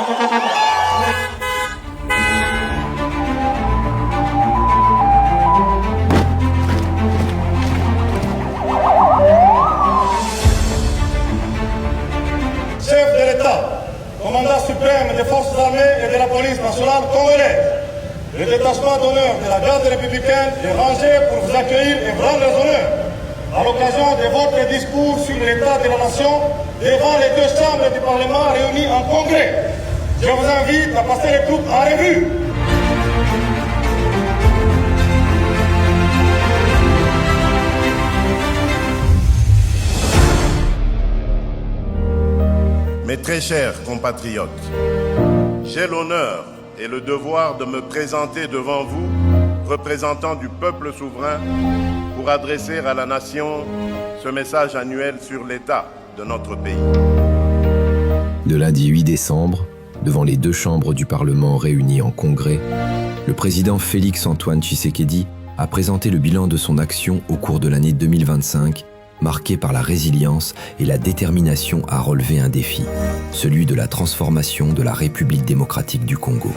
Chef de l'État, commandant suprême des forces armées et de la police nationale congolaise, le détachement d'honneur de la garde républicaine est rangé pour vous accueillir et vous rendre les honneurs à l'occasion de votre discours sur l'état de la nation devant les deux chambres du Parlement réunies en congrès. Je vous invite à passer les troupes en revue. Mes très chers compatriotes, j'ai l'honneur et le devoir de me présenter devant vous, représentant du peuple souverain, pour adresser à la nation ce message annuel sur l'état de notre pays. De lundi 8 décembre, devant les deux chambres du Parlement réunies en congrès, le président Félix-Antoine Tshisekedi a présenté le bilan de son action au cours de l'année 2025, marqué par la résilience et la détermination à relever un défi, celui de la transformation de la République démocratique du Congo.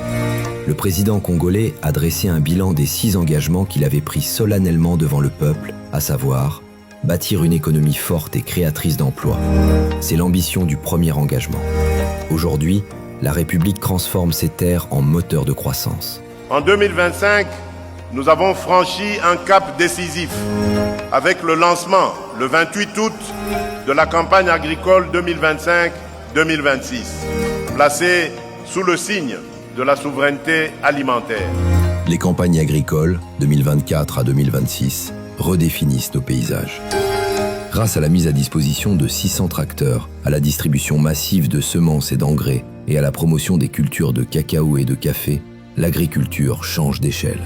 Le président congolais a dressé un bilan des 6 engagements qu'il avait pris solennellement devant le peuple, à savoir bâtir une économie forte et créatrice d'emplois. C'est l'ambition du premier engagement. Aujourd'hui, la République transforme ses terres en moteur de croissance. En 2025, nous avons franchi un cap décisif avec le lancement, le 28 août, de la campagne agricole 2025-2026, placée sous le signe de la souveraineté alimentaire. Les campagnes agricoles 2024 à 2026 redéfinissent nos paysages. Grâce à la mise à disposition de 600 tracteurs, à la distribution massive de semences et d'engrais et à la promotion des cultures de cacao et de café, l'agriculture change d'échelle.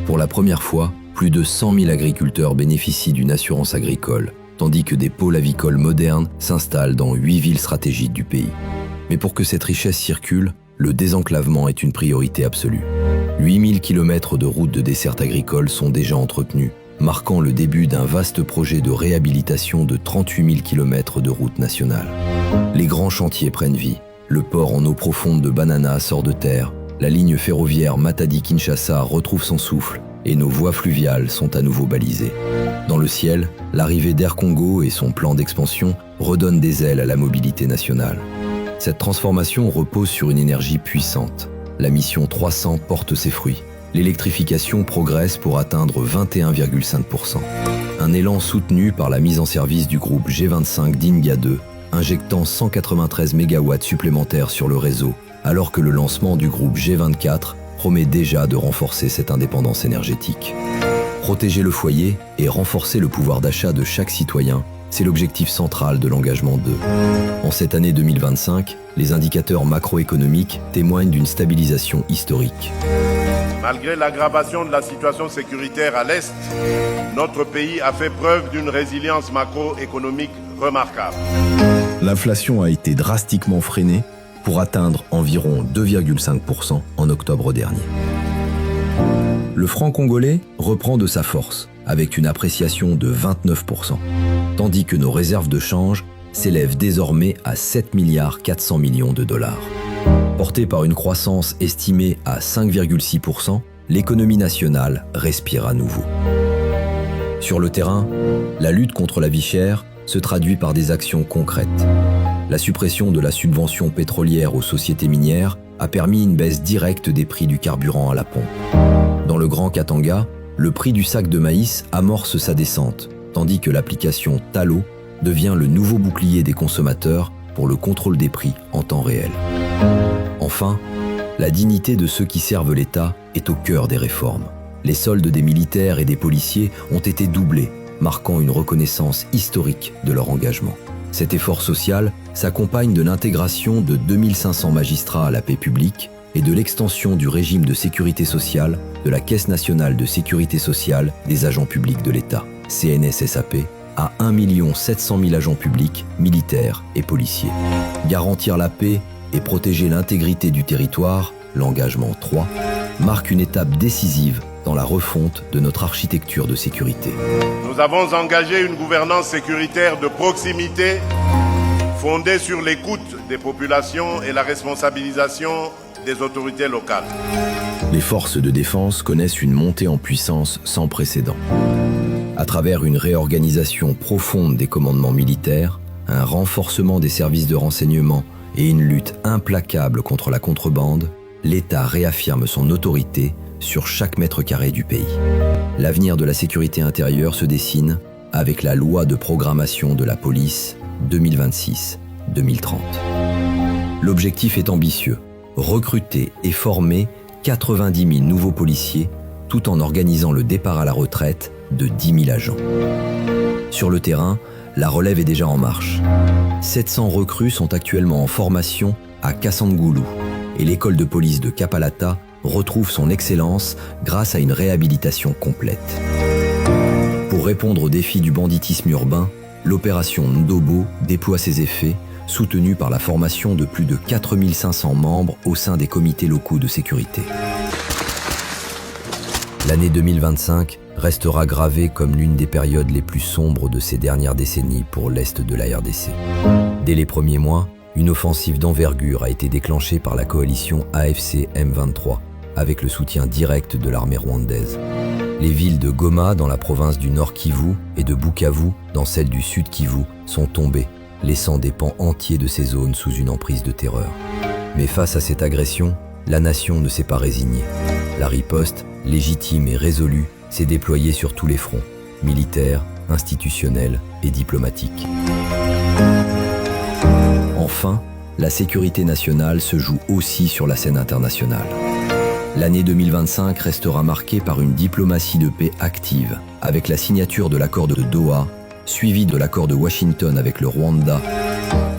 Pour la première fois, plus de 100 000 agriculteurs bénéficient d'une assurance agricole, tandis que des pôles avicoles modernes s'installent dans 8 villes stratégiques du pays. Mais pour que cette richesse circule, le désenclavement est une priorité absolue. 8000 km de routes de desserte agricole sont déjà entretenues, marquant le début d'un vaste projet de réhabilitation de 38 000 km de routes nationales. Les grands chantiers prennent vie. Le port en eau profonde de Banana sort de terre, la ligne ferroviaire Matadi-Kinshasa retrouve son souffle et nos voies fluviales sont à nouveau balisées. Dans le ciel, l'arrivée d'Air Congo et son plan d'expansion redonnent des ailes à la mobilité nationale. Cette transformation repose sur une énergie puissante. La mission 300 porte ses fruits. L'électrification progresse pour atteindre 21,5%. Un élan soutenu par la mise en service du groupe G25 d'Inga 2, injectant 193 MW supplémentaires sur le réseau, alors que le lancement du groupe G24 promet déjà de renforcer cette indépendance énergétique. Protéger le foyer et renforcer le pouvoir d'achat de chaque citoyen, c'est l'objectif central de l'engagement 2. En cette année 2025, les indicateurs macroéconomiques témoignent d'une stabilisation historique. Malgré l'aggravation de la situation sécuritaire à l'Est, notre pays a fait preuve d'une résilience macroéconomique remarquable. L'inflation a été drastiquement freinée pour atteindre environ 2,5% en octobre dernier. Le franc congolais reprend de sa force, avec une appréciation de 29%, tandis que nos réserves de change s'élèvent désormais à 7,4 milliards de dollars. Portée par une croissance estimée à 5,6%, l'économie nationale respire à nouveau. Sur le terrain, la lutte contre la vie chère se traduit par des actions concrètes. La suppression de la subvention pétrolière aux sociétés minières a permis une baisse directe des prix du carburant à la pompe. Dans le Grand Katanga, le prix du sac de maïs amorce sa descente, tandis que l'application Talo devient le nouveau bouclier des consommateurs pour le contrôle des prix en temps réel. Enfin, la dignité de ceux qui servent l'État est au cœur des réformes. Les soldes des militaires et des policiers ont été doublés, marquant une reconnaissance historique de leur engagement. Cet effort social s'accompagne de l'intégration de 2500 magistrats à la paix publique et de l'extension du régime de sécurité sociale de la Caisse nationale de sécurité sociale des agents publics de l'État, CNSSAP, à 1 700 000 agents publics, militaires et policiers. Garantir la paix et protéger l'intégrité du territoire, l'engagement 3, marque une étape décisive dans la refonte de notre architecture de sécurité. Nous avons engagé une gouvernance sécuritaire de proximité fondée sur l'écoute des populations et la responsabilisation des autorités locales. Les forces de défense connaissent une montée en puissance sans précédent. À travers une réorganisation profonde des commandements militaires, un renforcement des services de renseignement et une lutte implacable contre la contrebande, l'État réaffirme son autorité sur chaque mètre carré du pays. L'avenir de la sécurité intérieure se dessine avec la loi de programmation de la police 2026-2030. L'objectif est ambitieux, recruter et former 90 000 nouveaux policiers tout en organisant le départ à la retraite de 10 000 agents. Sur le terrain, la relève est déjà en marche. 700 recrues sont actuellement en formation à Kassangoulou et l'école de police de Kapalata retrouve son excellence grâce à une réhabilitation complète. Pour répondre aux défis du banditisme urbain, l'opération Ndobo déploie ses effets, soutenue par la formation de plus de 4500 membres au sein des comités locaux de sécurité. L'année 2025 restera gravée comme l'une des périodes les plus sombres de ces dernières décennies pour l'Est de la RDC. Dès les premiers mois, une offensive d'envergure a été déclenchée par la coalition AFC M23, avec le soutien direct de l'armée rwandaise. Les villes de Goma dans la province du Nord Kivu et de Bukavu dans celle du Sud Kivu sont tombées, laissant des pans entiers de ces zones sous une emprise de terreur. Mais face à cette agression, la nation ne s'est pas résignée. La riposte, légitime et résolue, s'est déployée sur tous les fronts, militaires, institutionnels et diplomatiques. Enfin, la sécurité nationale se joue aussi sur la scène internationale. L'année 2025 restera marquée par une diplomatie de paix active, avec la signature de l'accord de Doha, suivi de l'accord de Washington avec le Rwanda.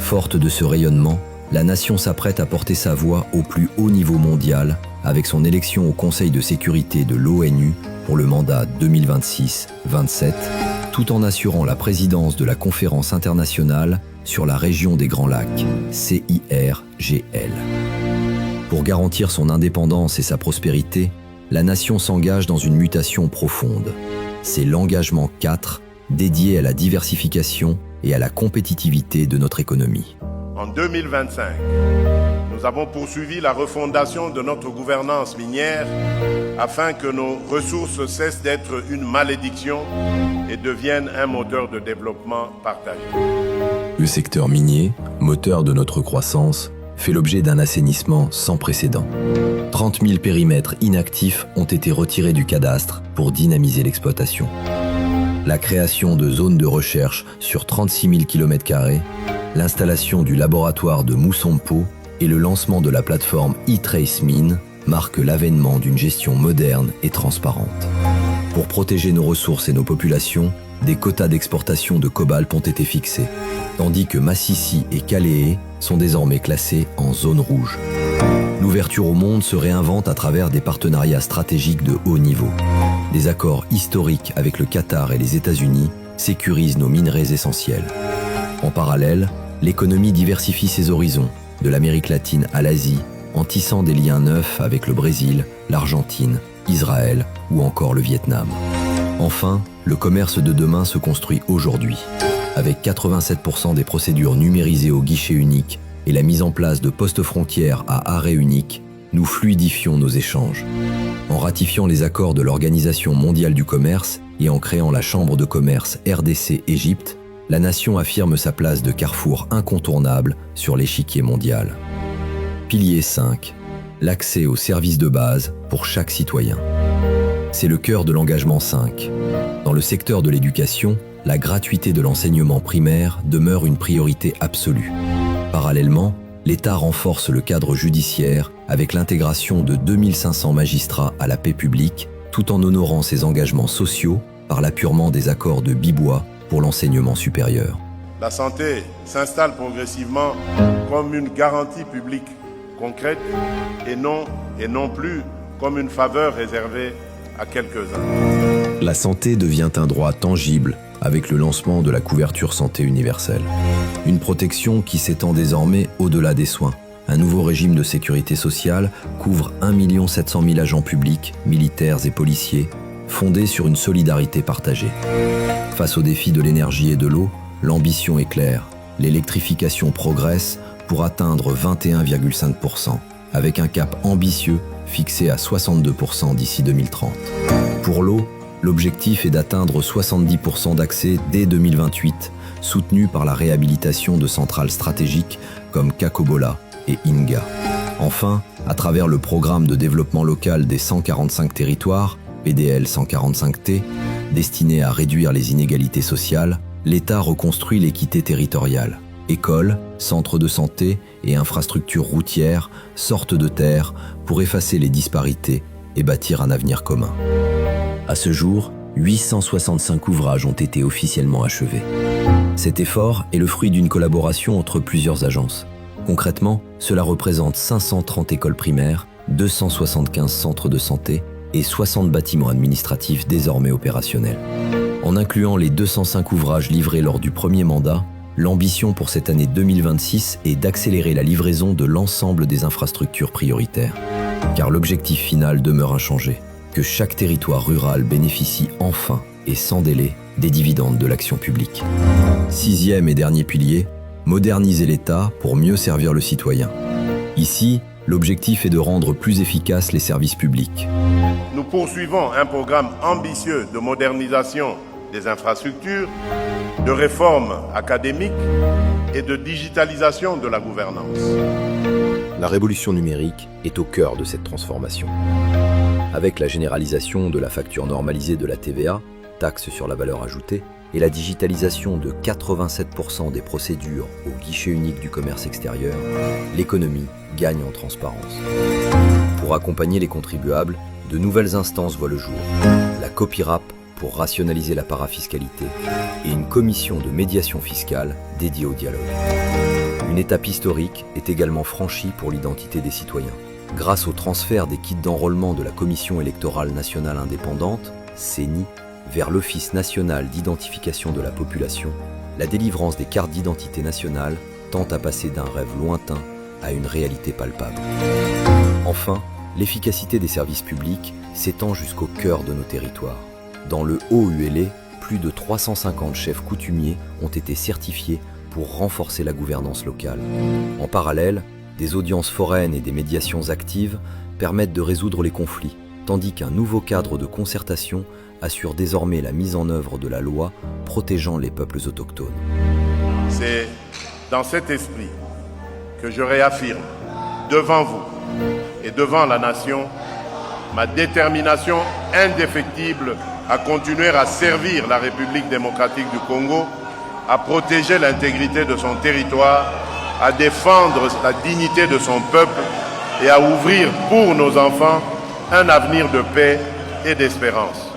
Forte de ce rayonnement, la nation s'apprête à porter sa voix au plus haut niveau mondial, avec son élection au Conseil de sécurité de l'ONU pour le mandat 2026-27, tout en assurant la présidence de la conférence internationale sur la région des Grands Lacs, CIRGL. Pour garantir son indépendance et sa prospérité, la nation s'engage dans une mutation profonde. C'est l'engagement 4, dédié à la diversification et à la compétitivité de notre économie. En 2025, nous avons poursuivi la refondation de notre gouvernance minière afin que nos ressources cessent d'être une malédiction et deviennent un moteur de développement partagé. Le secteur minier, moteur de notre croissance, fait l'objet d'un assainissement sans précédent. 30 000 périmètres inactifs ont été retirés du cadastre pour dynamiser l'exploitation. La création de zones de recherche sur 36 000 km², l'installation du laboratoire de Moussampo et le lancement de la plateforme eTraceMine marquent l'avènement d'une gestion moderne et transparente. Pour protéger nos ressources et nos populations, des quotas d'exportation de cobalt ont été fixés, tandis que Massissi et Kaléé sont désormais classés en zone rouge. L'ouverture au monde se réinvente à travers des partenariats stratégiques de haut niveau. Des accords historiques avec le Qatar et les États-Unis sécurisent nos minerais essentiels. En parallèle, l'économie diversifie ses horizons, de l'Amérique latine à l'Asie, en tissant des liens neufs avec le Brésil, l'Argentine, Israël ou encore le Vietnam. Enfin, le commerce de demain se construit aujourd'hui, avec 87% des procédures numérisées au guichet unique et la mise en place de postes frontières à arrêt unique, nous fluidifions nos échanges. En ratifiant les accords de l'Organisation mondiale du commerce et en créant la Chambre de commerce RDC-Égypte, la nation affirme sa place de carrefour incontournable sur l'échiquier mondial. Pilier 5. L'accès aux services de base pour chaque citoyen. C'est le cœur de l'engagement 5. Dans le secteur de l'éducation, la gratuité de l'enseignement primaire demeure une priorité absolue. Parallèlement, l'État renforce le cadre judiciaire avec l'intégration de 2500 magistrats à la paix publique, tout en honorant ses engagements sociaux par l'apurement des accords de Bibois pour l'enseignement supérieur. La santé s'installe progressivement comme une garantie publique concrète et non plus comme une faveur réservée à quelques-uns. La santé devient un droit tangible avec le lancement de la couverture santé universelle. Une protection qui s'étend désormais au-delà des soins. Un nouveau régime de sécurité sociale couvre 1 700 000 agents publics, militaires et policiers, fondé sur une solidarité partagée. Face aux défis de l'énergie et de l'eau, l'ambition est claire, l'électrification progresse pour atteindre 21,5%, avec un cap ambitieux fixé à 62% d'ici 2030. Pour l'eau, l'objectif est d'atteindre 70% d'accès dès 2028, soutenu par la réhabilitation de centrales stratégiques comme Kakobola et Inga. Enfin, à travers le programme de développement local des 145 territoires, PDL 145T, destiné à réduire les inégalités sociales, l'État reconstruit l'équité territoriale. Écoles, centres de santé et infrastructures routières sortent de terre pour effacer les disparités et bâtir un avenir commun. À ce jour, 865 ouvrages ont été officiellement achevés. Cet effort est le fruit d'une collaboration entre plusieurs agences. Concrètement, cela représente 530 écoles primaires, 275 centres de santé et 60 bâtiments administratifs désormais opérationnels. En incluant les 205 ouvrages livrés lors du premier mandat, l'ambition pour cette année 2026 est d'accélérer la livraison de l'ensemble des infrastructures prioritaires. Car l'objectif final demeure inchangé, que chaque territoire rural bénéficie enfin et sans délai des dividendes de l'action publique. Sixième et dernier pilier, moderniser l'État pour mieux servir le citoyen. Ici, l'objectif est de rendre plus efficaces les services publics. Nous poursuivons un programme ambitieux de modernisation des infrastructures, de réforme académique et de digitalisation de la gouvernance. La révolution numérique est au cœur de cette transformation. Avec la généralisation de la facture normalisée de la TVA, taxe sur la valeur ajoutée, et la digitalisation de 87% des procédures au guichet unique du commerce extérieur, l'économie gagne en transparence. Pour accompagner les contribuables, de nouvelles instances voient le jour. La COPIRAP pour rationaliser la parafiscalité et une commission de médiation fiscale dédiée au dialogue. Une étape historique est également franchie pour l'identité des citoyens. Grâce au transfert des kits d'enrôlement de la Commission électorale nationale indépendante, CENI, vers l'Office national d'identification de la population, la délivrance des cartes d'identité nationale tend à passer d'un rêve lointain à une réalité palpable. Enfin, l'efficacité des services publics s'étend jusqu'au cœur de nos territoires. Dans le Haut-Uélé, plus de 350 chefs coutumiers ont été certifiés pour renforcer la gouvernance locale. En parallèle, des audiences foraines et des médiations actives permettent de résoudre les conflits, tandis qu'un nouveau cadre de concertation assure désormais la mise en œuvre de la loi protégeant les peuples autochtones. C'est dans cet esprit que je réaffirme devant vous et devant la nation ma détermination indéfectible à continuer à servir la République démocratique du Congo, à protéger l'intégrité de son territoire, à défendre la dignité de son peuple et à ouvrir pour nos enfants un avenir de paix et d'espérance.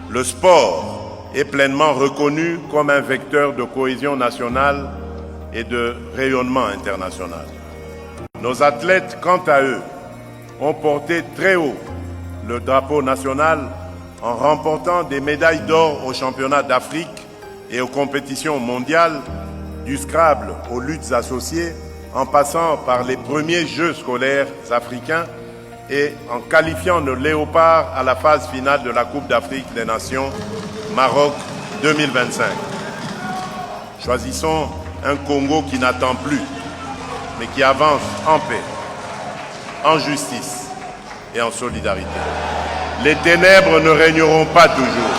Le sport est pleinement reconnu comme un vecteur de cohésion nationale et de rayonnement international. Nos athlètes, quant à eux, ont porté très haut le drapeau national en remportant des médailles d'or aux championnats d'Afrique et aux compétitions mondiales, du Scrabble aux luttes associées, en passant par les premiers Jeux scolaires africains et en qualifiant nos léopards à la phase finale de la Coupe d'Afrique des Nations Maroc 2025. Choisissons un Congo qui n'attend plus, mais qui avance en paix, en justice et en solidarité. Les ténèbres ne régneront pas toujours.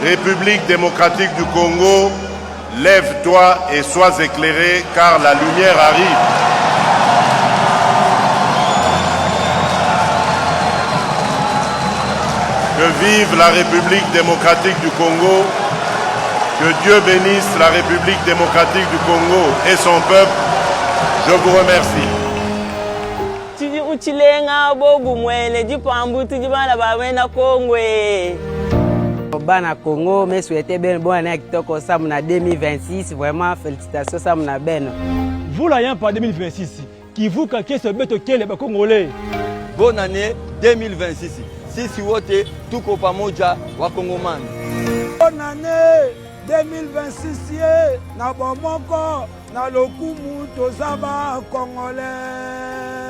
République démocratique du Congo, lève-toi et sois éclairé, car la lumière arrive. Que vive la République démocratique du Congo, que Dieu bénisse la République démocratique du Congo et son peuple. Je vous remercie. Bana Congo, mais souhaitez bien bonne année kitoko samna 2026. Vraiment félicitations samna ben. Vous l'ayez pas 2026. Qui vous calquez ce bête auquel les Congolais. Bonne année 2026. Sisi wote tuko pamoja wa Kongoman. Bonne année 2026 na bomoko na lokumu tozaba Congolais.